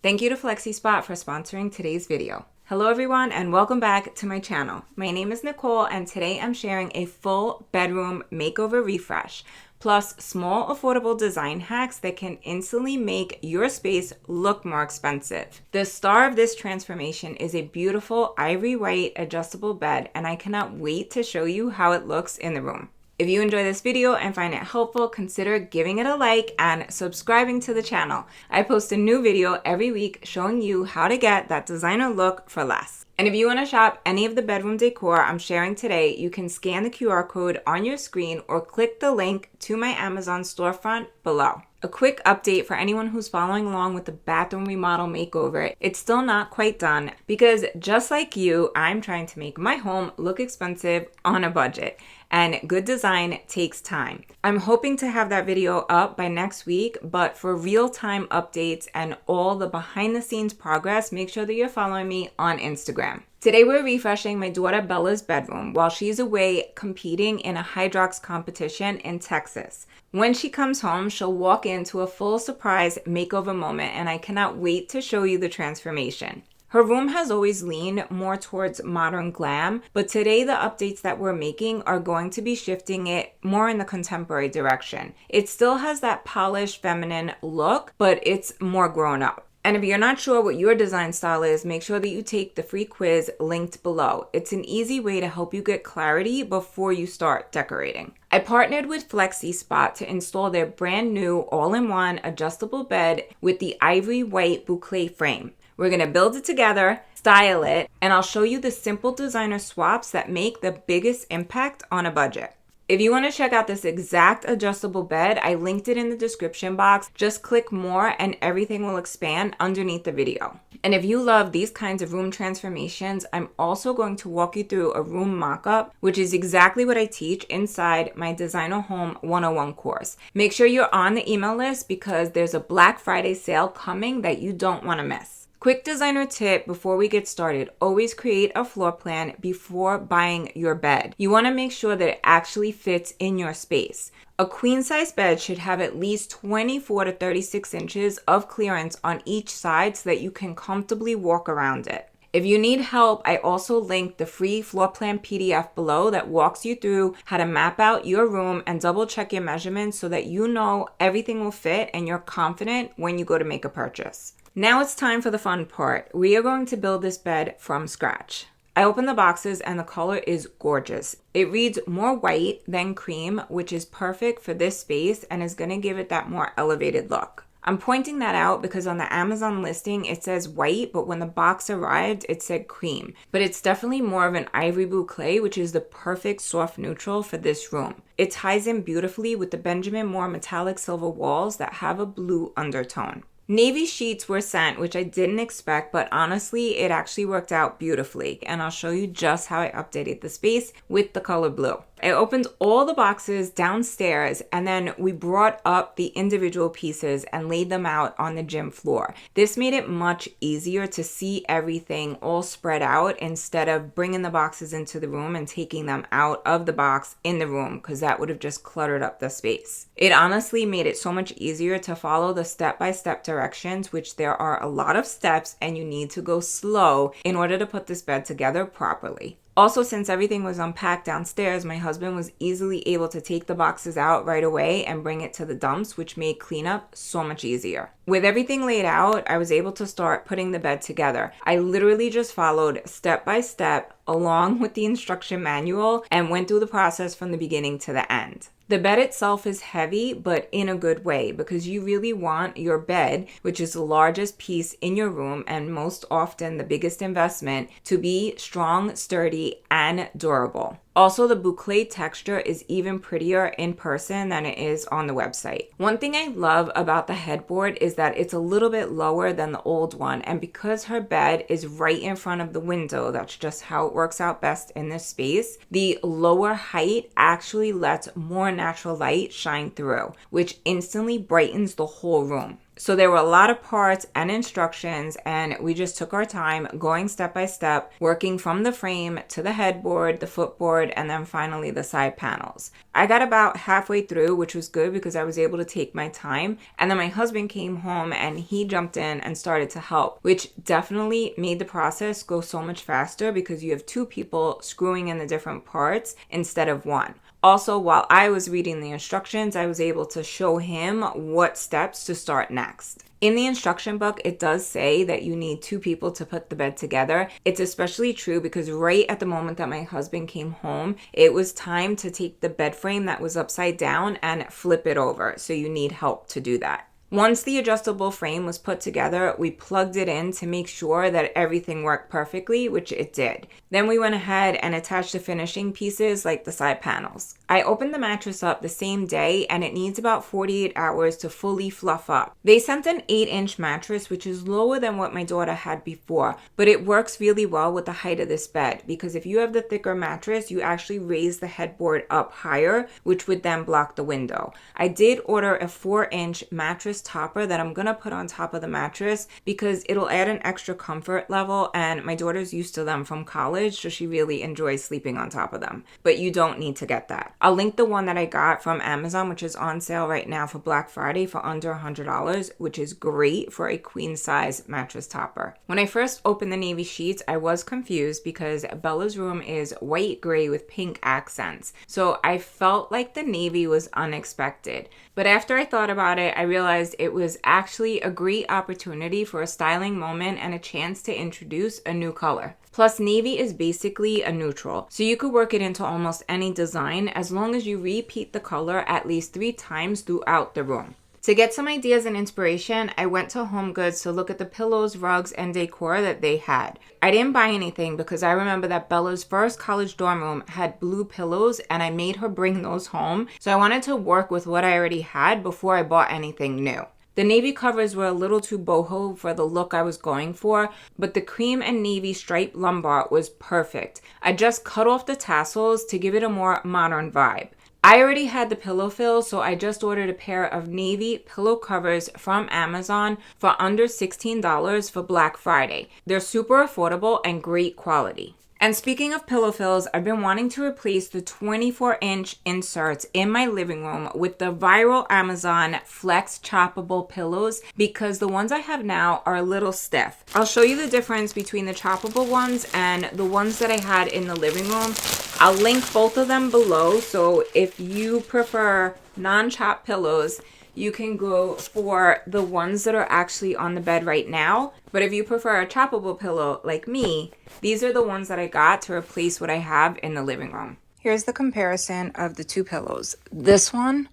Thank you to FlexiSpot for sponsoring today's video. Hello everyone and welcome back to my channel. My name is Nicole and today I'm sharing a full bedroom makeover refresh, plus small affordable design hacks that can instantly make your space look more expensive. The star of this transformation is a beautiful ivory white adjustable bed and I cannot wait to show you how it looks in the room. If you enjoy this video and find it helpful, consider giving it a like and subscribing to the channel. I post a new video every week showing you how to get that designer look for less. And if you want to shop any of the bedroom decor I'm sharing today, you can scan the QR code on your screen or click the link to my Amazon storefront below. A quick update for anyone who's following along with the bathroom remodel makeover. It's still not quite done because just like you, I'm trying to make my home look expensive on a budget. And good design takes time. I'm hoping to have that video up by next week, but for real-time updates and all the behind-the-scenes progress, make sure that you're following me on Instagram. Today we're refreshing my daughter Bella's bedroom while she's away competing in a Hydrox competition in Texas. When she comes home, she'll walk into a full surprise makeover moment and I cannot wait to show you the transformation. Her room has always leaned more towards modern glam, but today the updates that we're making are going to be shifting it more in the contemporary direction. It still has that polished feminine look, but it's more grown up. And if you're not sure what your design style is, make sure that you take the free quiz linked below. It's an easy way to help you get clarity before you start decorating. I partnered with FlexiSpot to install their brand new all-in-one adjustable bed with the ivory white boucle frame. We're going to build it together, style it, and I'll show you the simple designer swaps that make the biggest impact on a budget. If you want to check out this exact adjustable bed, I linked it in the description box. Just click more and everything will expand underneath the video. And if you love these kinds of room transformations, I'm also going to walk you through a room mock-up, which is exactly what I teach inside my Designer Home 101 course. Make sure you're on the email list because there's a Black Friday sale coming that you don't want to miss. Quick designer tip before we get started, always create a floor plan before buying your bed. You want to make sure that it actually fits in your space. A queen size bed should have at least 24 to 36 inches of clearance on each side so that you can comfortably walk around it. If you need help, I also linked the free floor plan PDF below that walks you through how to map out your room and double check your measurements so that you know everything will fit and you're confident when you go to make a purchase. Now it's time for the fun part. We are going to build this bed from scratch. I opened the boxes and the color is gorgeous. It reads more white than cream, which is perfect for this space and is going to give it that more elevated look. I'm pointing that out because on the Amazon listing it says white, but when the box arrived it said cream. But it's definitely more of an ivory boucle, which is the perfect soft neutral for this room. It ties in beautifully with the Benjamin Moore metallic silver walls that have a blue undertone. Navy sheets were sent, which I didn't expect, but honestly, it actually worked out beautifully. And I'll show you just how I updated the space with the color blue. I opened all the boxes downstairs and then we brought up the individual pieces and laid them out on the gym floor. This made it much easier to see everything all spread out instead of bringing the boxes into the room and taking them out of the box in the room because that would have just cluttered up the space. It honestly made it so much easier to follow the step-by-step directions, which there are a lot of steps and you need to go slow in order to put this bed together properly. Also, since everything was unpacked downstairs, my husband was easily able to take the boxes out right away and bring it to the dumps, which made cleanup so much easier. With everything laid out, I was able to start putting the bed together. I literally just followed step by step along with the instruction manual and went through the process from the beginning to the end. The bed itself is heavy, but in a good way, because you really want your bed, which is the largest piece in your room and most often the biggest investment, to be strong, sturdy, and durable. Also, the boucle texture is even prettier in person than it is on the website. One thing I love about the headboard is that it's a little bit lower than the old one, and because her bed is right in front of the window, that's just how it works out best in this space, the lower height actually lets more natural light shine through, which instantly brightens the whole room. So there were a lot of parts and instructions, and we just took our time going step by step, working from the frame to the headboard, the footboard, and then finally the side panels. I got about halfway through, which was good because I was able to take my time. And then my husband came home and he jumped in and started to help, which definitely made the process go so much faster because you have two people screwing in the different parts instead of one. Also, while I was reading the instructions, I was able to show him what steps to start next. In the instruction book, it does say that you need two people to put the bed together. It's especially true because right at the moment that my husband came home, it was time to take the bed frame that was upside down and flip it over. So you need help to do that. Once the adjustable frame was put together, we plugged it in to make sure that everything worked perfectly, which it did. Then we went ahead and attached the finishing pieces like the side panels. I opened the mattress up the same day and it needs about 48 hours to fully fluff up. They sent an 8-inch mattress, which is lower than what my daughter had before, but it works really well with the height of this bed because if you have the thicker mattress, you actually raise the headboard up higher, which would then block the window. I did order a 4-inch mattress topper that I'm gonna put on top of the mattress because it'll add an extra comfort level, and my daughter's used to them from college, so she really enjoys sleeping on top of them. But you don't need to get that. I'll link the one that I got from Amazon, which is on sale right now for Black Friday for under $100, which is great for a queen size mattress topper. When I first opened the navy sheets, I was confused because Bella's room is white gray with pink accents, so I felt like the navy was unexpected. But after I thought about it, I realized it was actually a great opportunity for a styling moment and a chance to introduce a new color. Plus, navy is basically a neutral, so you could work it into almost any design as long as you repeat the color at least 3 times throughout the room. To get some ideas and inspiration, I went to HomeGoods to look at the pillows, rugs, and decor that they had. I didn't buy anything because I remember that Bella's first college dorm room had blue pillows and I made her bring those home, so I wanted to work with what I already had before I bought anything new. The navy covers were a little too boho for the look I was going for, but the cream and navy striped lumbar was perfect. I just cut off the tassels to give it a more modern vibe. I already had the pillow fill, so I just ordered a pair of navy pillow covers from Amazon for under $16 for Black Friday. They're super affordable and great quality. And speaking of pillow fills, I've been wanting to replace the 24-inch inserts in my living room with the viral Amazon Flex choppable pillows because the ones I have now are a little stiff. I'll show you the difference between the choppable ones and the ones that I had in the living room. I'll link both of them below, so if you prefer non-chop pillows, you can go for the ones that are actually on the bed right now. But if you prefer a choppable pillow like me, these are the ones that I got to replace what I have in the living room. Here's the comparison of the two pillows. This one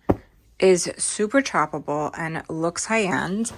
is super choppable and looks high-end.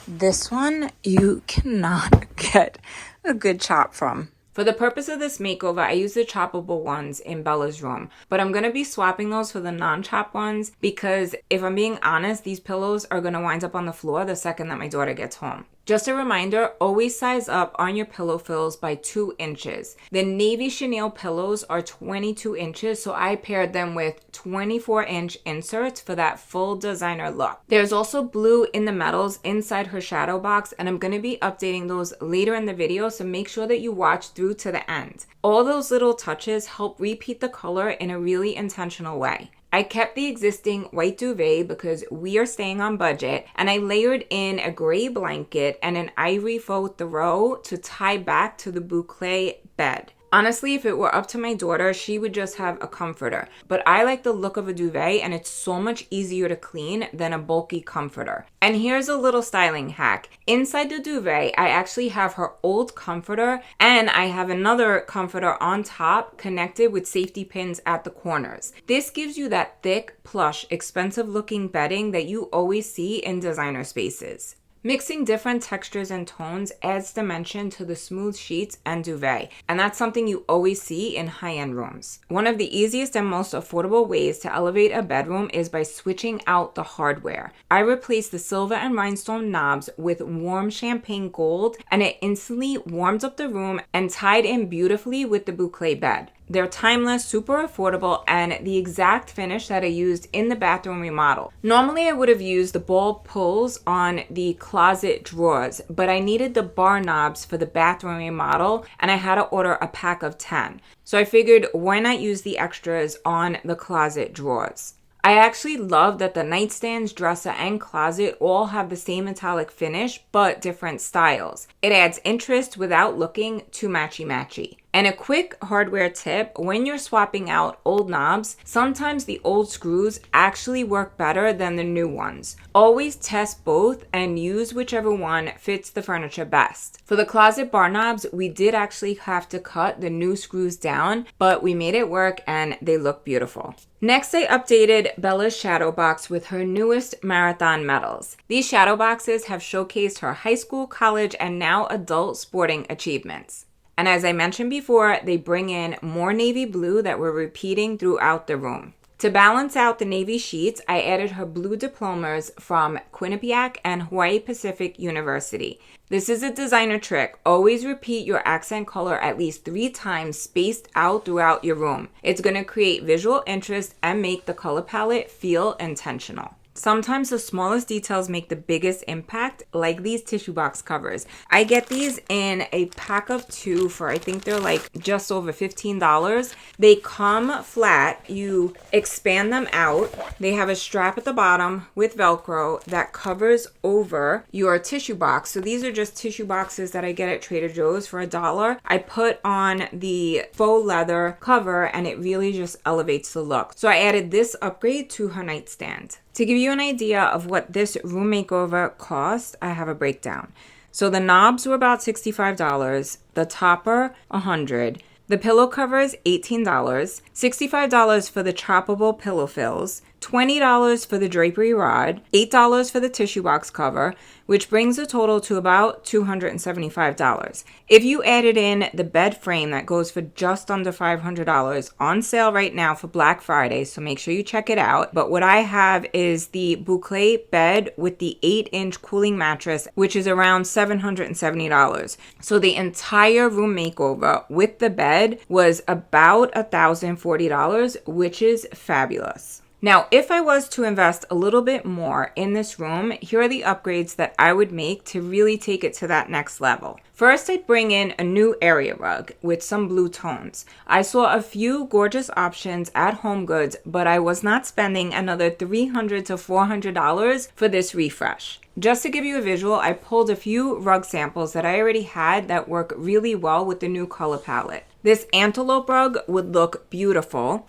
This one you cannot get a good chop from. For the purpose of this makeover, I use the choppable ones in Bella's room, but I'm going to be swapping those for the non-chop ones because if I'm being honest, these pillows are going to wind up on the floor the second that my daughter gets home. Just a reminder, always size up on your pillow fills by 2 inches. The navy chenille pillows are 22 inches, so I paired them with 24-inch inserts for that full designer look. There's also blue in the metals inside her shadow box, and I'm going to be updating those later in the video, so make sure that you watch through to the end. All those little touches help repeat the color in a really intentional way. I kept the existing white duvet because we are staying on budget, and I layered in a gray blanket and an ivory faux throw to tie back to the Bouclé bed. Honestly, if it were up to my daughter, she would just have a comforter. But I like the look of a duvet, and it's so much easier to clean than a bulky comforter. And here's a little styling hack. Inside the duvet, I actually have her old comforter, and I have another comforter on top connected with safety pins at the corners. This gives you that thick, plush, expensive-looking bedding that you always see in designer spaces. Mixing different textures and tones adds dimension to the smooth sheets and duvet, and that's something you always see in high-end rooms. One of the easiest and most affordable ways to elevate a bedroom is by switching out the hardware. I replaced the silver and rhinestone knobs with warm champagne gold, and it instantly warmed up the room and tied in beautifully with the Bouclé bed. They're timeless, super affordable, and the exact finish that I used in the bathroom remodel. Normally I would have used the ball pulls on the closet drawers, but I needed the bar knobs for the bathroom remodel, and I had to order a pack of 10. So I figured, why not use the extras on the closet drawers? I actually love that the nightstands, dresser, and closet all have the same metallic finish, but different styles. It adds interest without looking too matchy-matchy. And a quick hardware tip, when you're swapping out old knobs, sometimes the old screws actually work better than the new ones. Always test both and use whichever one fits the furniture best. For the closet bar knobs, we did actually have to cut the new screws down, but we made it work and they look beautiful. Next, I updated Bella's shadow box with her newest marathon medals. These shadow boxes have showcased her high school, college, and now adult sporting achievements. And as I mentioned before, they bring in more navy blue that we're repeating throughout the room. To balance out the navy sheets, I added her blue diplomas from Quinnipiac and Hawaii Pacific University. This is a designer trick. Always repeat your accent color at least 3 times spaced out throughout your room. It's going to create visual interest and make the color palette feel intentional. Sometimes the smallest details make the biggest impact, like these tissue box covers. I get these in a pack of 2 for, I think they're like just over $15. They come flat. You expand them out. They have a strap at the bottom with Velcro that covers over your tissue box. So these are just tissue boxes that I get at Trader Joe's for $1. I put on the faux leather cover and it really just elevates the look. So I added this upgrade to her nightstand. To give you an idea of what this room makeover cost, I have a breakdown. So the knobs were about $65, the topper $100, the pillow covers $18, $65 for the choppable pillow fills, $20 for the drapery rod, $8 for the tissue box cover, which brings the total to about $275. If you added in the bed frame that goes for just under $500, on sale right now for Black Friday, so make sure you check it out. But what I have is the Bouclé bed with the 8-inch cooling mattress, which is around $770. So the entire room makeover with the bed was about $1,040, which is fabulous. Now, if I was to invest a little bit more in this room, here are the upgrades that I would make to really take it to that next level. First, I'd bring in a new area rug with some blue tones. I saw a few gorgeous options at HomeGoods, but I was not spending another $300 to $400 for this refresh. Just to give you a visual, I pulled a few rug samples that I already had that work really well with the new color palette. This antelope rug would look beautiful,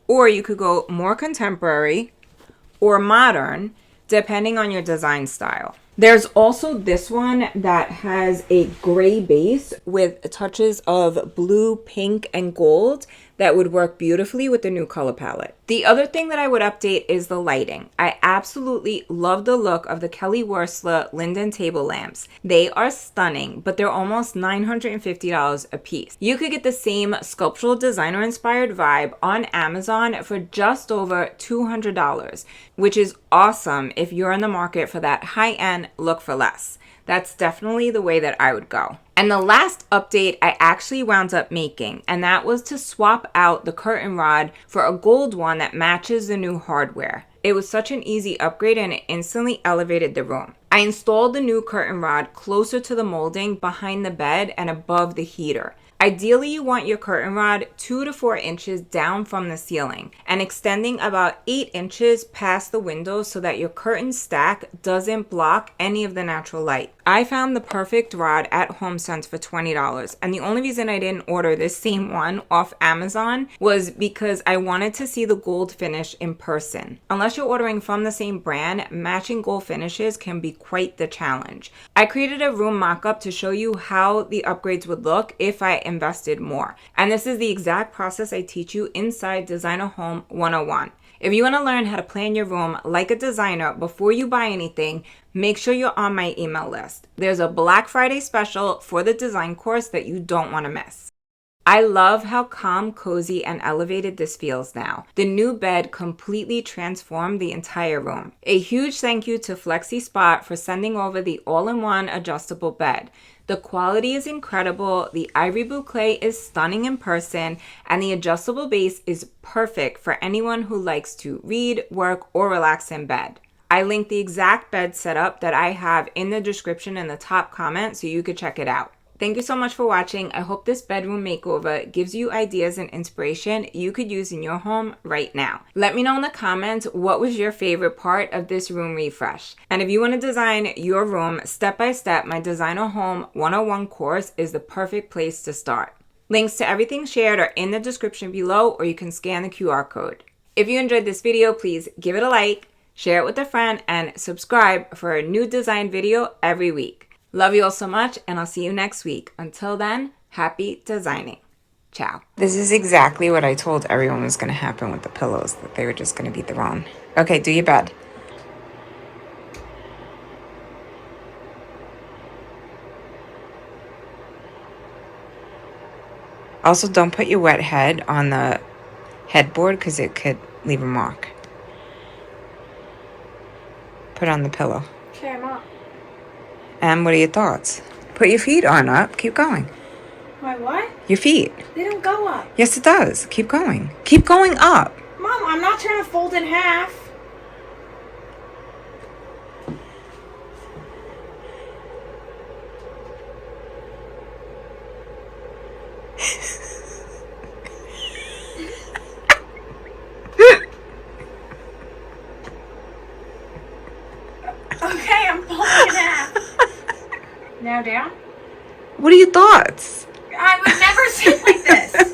or you could go more contemporary or modern, depending on your design style. There's also this one that has a gray base with touches of blue, pink, and gold that would work beautifully with the new color palette. The other thing that I would update is the lighting. I absolutely love the look of the Kelly Wearstler Linden table lamps. They are stunning, but they're almost $950 a piece. You could get the same sculptural designer inspired vibe on Amazon for just over $200, which is awesome if you're in the market for that high-end look for less. That's definitely the way that I would go. And the last update I actually wound up making, and that was to swap out the curtain rod for a gold one that matches the new hardware. It was such an easy upgrade and it instantly elevated the room. I installed the new curtain rod closer to the molding behind the bed and above the heater. Ideally, you want your curtain rod 2 to 4 inches down from the ceiling and extending about 8 inches past the window so that your curtain stack doesn't block any of the natural light. I found the perfect rod at HomeSense for $20, and the only reason I didn't order this same one off Amazon was because I wanted to see the gold finish in person. Unless you're ordering from the same brand, matching gold finishes can be quite the challenge. I created a room mock-up to show you how the upgrades would look if I invested more. And this is the exact process I teach you inside Designer Home 101. If you want to learn how to plan your room like a designer before you buy anything, make sure you're on my email list. There's a Black Friday special for the design course that you don't want to miss. I love how calm, cozy, and elevated this feels now. The new bed completely transformed the entire room. A huge thank you to Flexi Spot for sending over the all-in-one adjustable bed. The quality is incredible, the ivory boucle is stunning in person, and the adjustable base is perfect for anyone who likes to read, work, or relax in bed. I linked the exact bed setup that I have in the description in the top comment so you could check it out. Thank you so much for watching. I hope this bedroom makeover gives you ideas and inspiration you could use in your home right now. Let me know in the comments what was your favorite part of this room refresh. And if you want to design your room step by step, my Designer Home 101 course is the perfect place to start. Links to everything shared are in the description below, or you can scan the QR code. If you enjoyed this video, please give it a like, share it with a friend, and subscribe for a new design video every week. Love you all so much, and I'll see you next week. Until then, happy designing. Ciao. This is exactly what I told everyone was going to happen with the pillows, that they were just going to be thrown. Okay, do your bed. Also, don't put your wet head on the headboard because it could leave a mark. Put it on the pillow. Okay, I'm up. And what are your thoughts? Put your feet on up. Keep going. My what? Your feet. They don't go up. Yes, it does. Keep going. Keep going up. Mom, I'm not trying to fold in half. Okay, I'm folding in half. Now down? What are your thoughts? I would never sit like this.